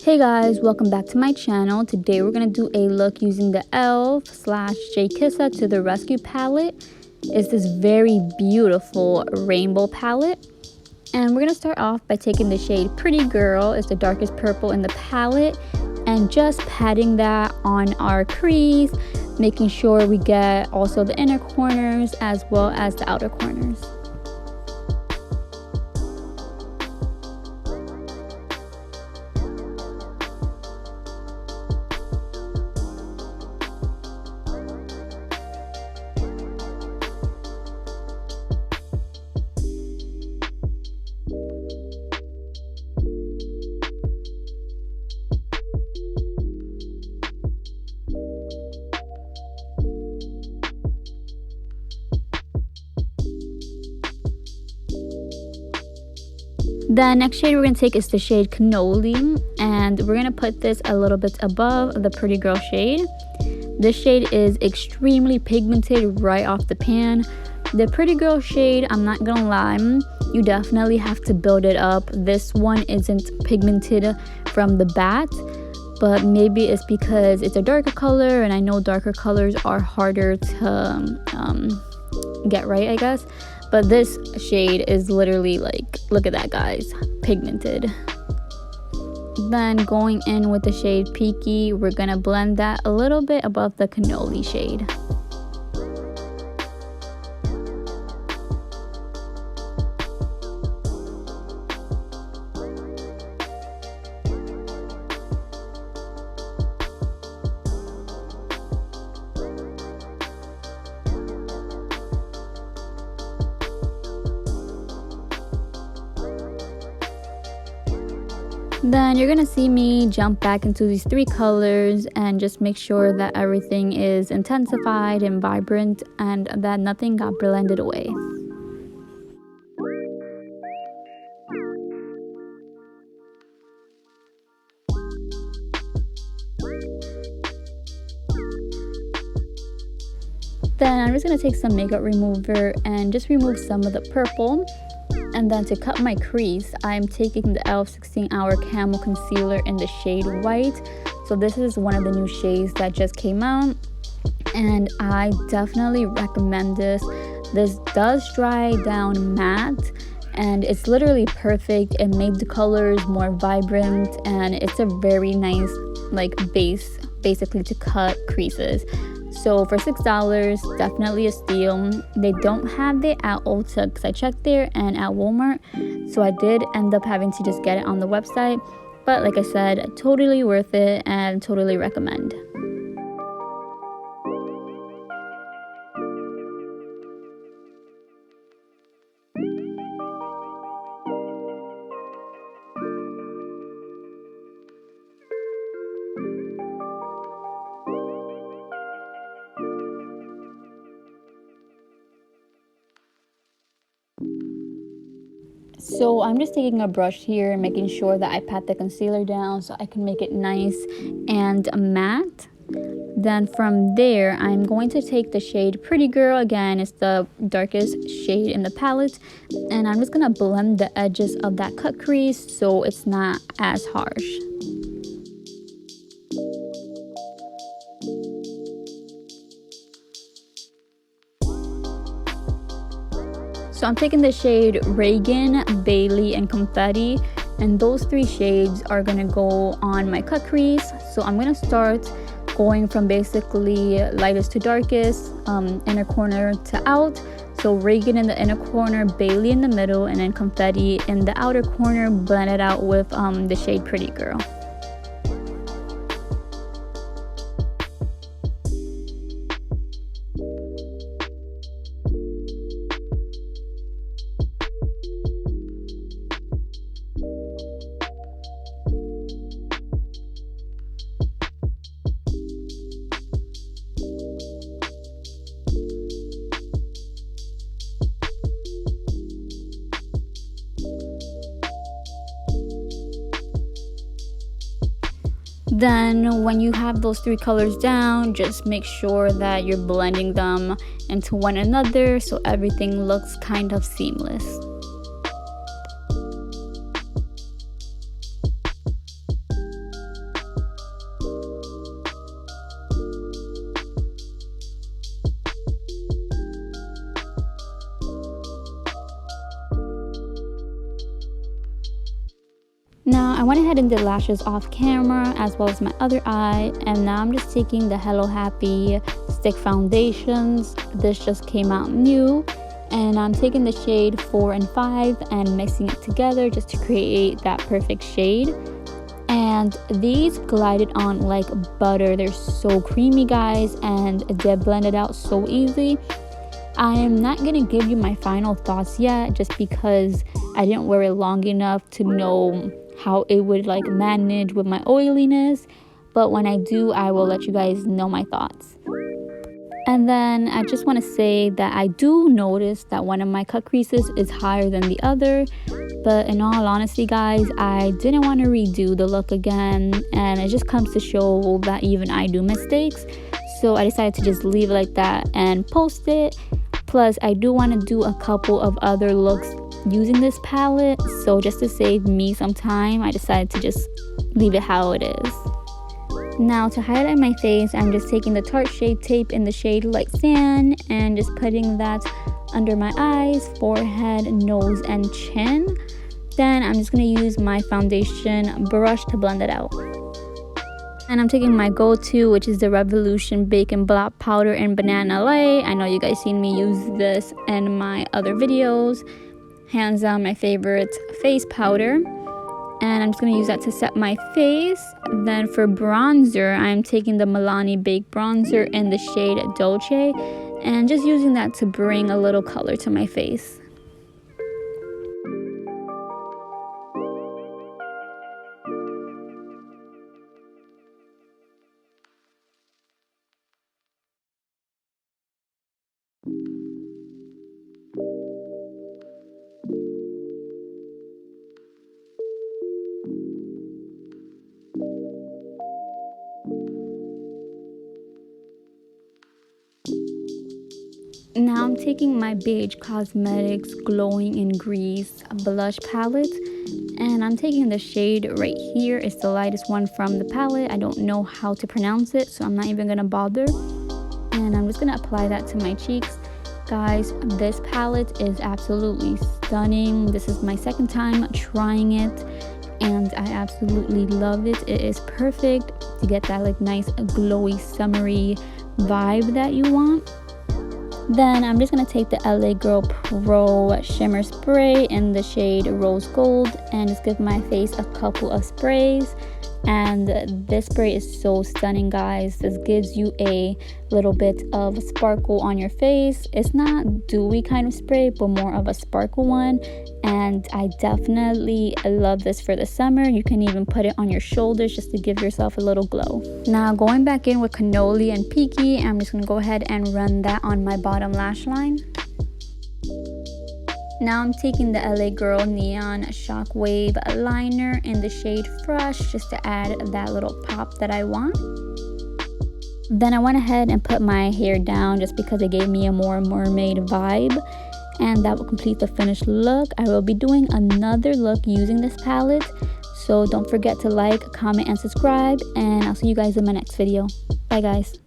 Hey guys, welcome back to my channel. Today we're going to do a look using the E.L.F. / JKISSA to the Rescue palette. It's this very beautiful rainbow palette. And we're going to start off by taking the shade Pretty Girl. It's the darkest purple in the palette. And just patting that on our crease, making sure we get also the inner corners as well as the outer corners. The next shade we're going to take is the shade Cannoli, and we're going to put this a little bit above the Pretty Girl shade. This shade is extremely pigmented right off the pan. The Pretty Girl shade, I'm not going to lie, you definitely have to build it up. This one isn't pigmented from the bat, but maybe it's because it's a darker color, and I know darker colors are harder to get right, I guess. But this shade is literally like, look at that guys, pigmented. Then going in with the shade Peaky, we're gonna blend that a little bit above the Cannoli shade. Then you're gonna see me jump back into these three colors and just make sure that everything is intensified and vibrant and that nothing got blended away. Then I'm just gonna take some makeup remover and just remove some of the purple. And then to cut my crease, I'm taking the E.L.F. 16-Hour Camo Concealer in the shade White. So this is one of the new shades that just came out, and I definitely recommend this. This does dry down matte, and it's literally perfect. It made the colors more vibrant, and it's a very nice like base basically to cut creases. So for $6, definitely a steal. They don't have it at Ulta because I checked there and at Walmart. So I did end up having to just get it on the website. But like I said, totally worth it and totally recommend. So I'm just taking a brush here and making sure that I pat the concealer down so I can make it nice and matte. Then from there, I'm going to take the shade Pretty Girl. Again, it's the darkest shade in the palette. And I'm just going to blend the edges of that cut crease so it's not as harsh. So I'm taking the shade Reagan, Bailey, and Confetti, and those three shades are gonna go on my cut crease. So I'm gonna start going from basically lightest to darkest, inner corner to out. So Reagan in the inner corner, Bailey in the middle, and then Confetti in the outer corner, blended out with the shade Pretty Girl. Then when you have those three colors down, just make sure that you're blending them into one another so everything looks kind of seamless. went ahead and did lashes off camera as well as my other eye, and now I'm just taking the Hello Happy stick foundations. This just came out new, and I'm taking the shade 4 and 5 and mixing it together just to create that perfect shade. And these glided on like butter. They're so creamy, guys, and they blended out so easy. I am not going to give you my final thoughts yet just because I didn't wear it long enough to know how it would like manage with my oiliness. But when I do, I will let you guys know my thoughts. And then I just want to say that I do notice that one of my cut creases is higher than the other. But in all honesty, guys, I didn't want to redo the look again. And it just comes to show that even I do mistakes. So I decided to just leave it like that and post it. Plus, I do want to do a couple of other looks using this palette. So just to save me some time, I decided to just leave it how it is. Now to highlight my face, I'm just taking the Tarte Shape Tape in the shade Light Sand and just putting that under my eyes, forehead, nose, and chin. Then I'm just going to use my foundation brush to blend it out. And I'm taking my go-to, which is the Revolution Bacon Blot Powder in Banana Light. I know you guys seen me use this in my other videos. Hands down my favorite face powder. And I'm just going to use that to set my face. Then for bronzer, I'm taking the Milani Baked Bronzer in the shade Dolce. And just using that to bring a little color to my face. Now I'm taking my BH Cosmetics Glowing in Grease blush palette, and I'm taking the shade right here. It's the lightest one from the palette. I don't know how to pronounce it, so I'm not even gonna bother. And I'm just gonna apply that to my cheeks. Guys, this palette is absolutely stunning. This is my second time trying it, and I absolutely love it. It is perfect to get that like nice glowy summery vibe that you want. Then I'm just going to take the LA Girl Pro Shimmer Spray in the shade Rose Gold and just give my face a couple of sprays. And this spray is so stunning, guys. This gives you a little bit of sparkle on your face. It's not dewy kind of spray, but more of a sparkle one. And I definitely love this for the summer. You can even put it on your shoulders just to give yourself a little glow. Now going back in with Cannoli and Peaky, I'm just gonna go ahead and run that on my bottom lash line. Now I'm taking the LA Girl Neon Shockwave liner in the shade Fresh just to add that little pop that I want. Then I went ahead and put my hair down just because it gave me a more mermaid vibe. And that will complete the finished look. I will be doing another look using this palette. So don't forget to like, comment, and subscribe. And I'll see you guys in my next video. Bye, guys.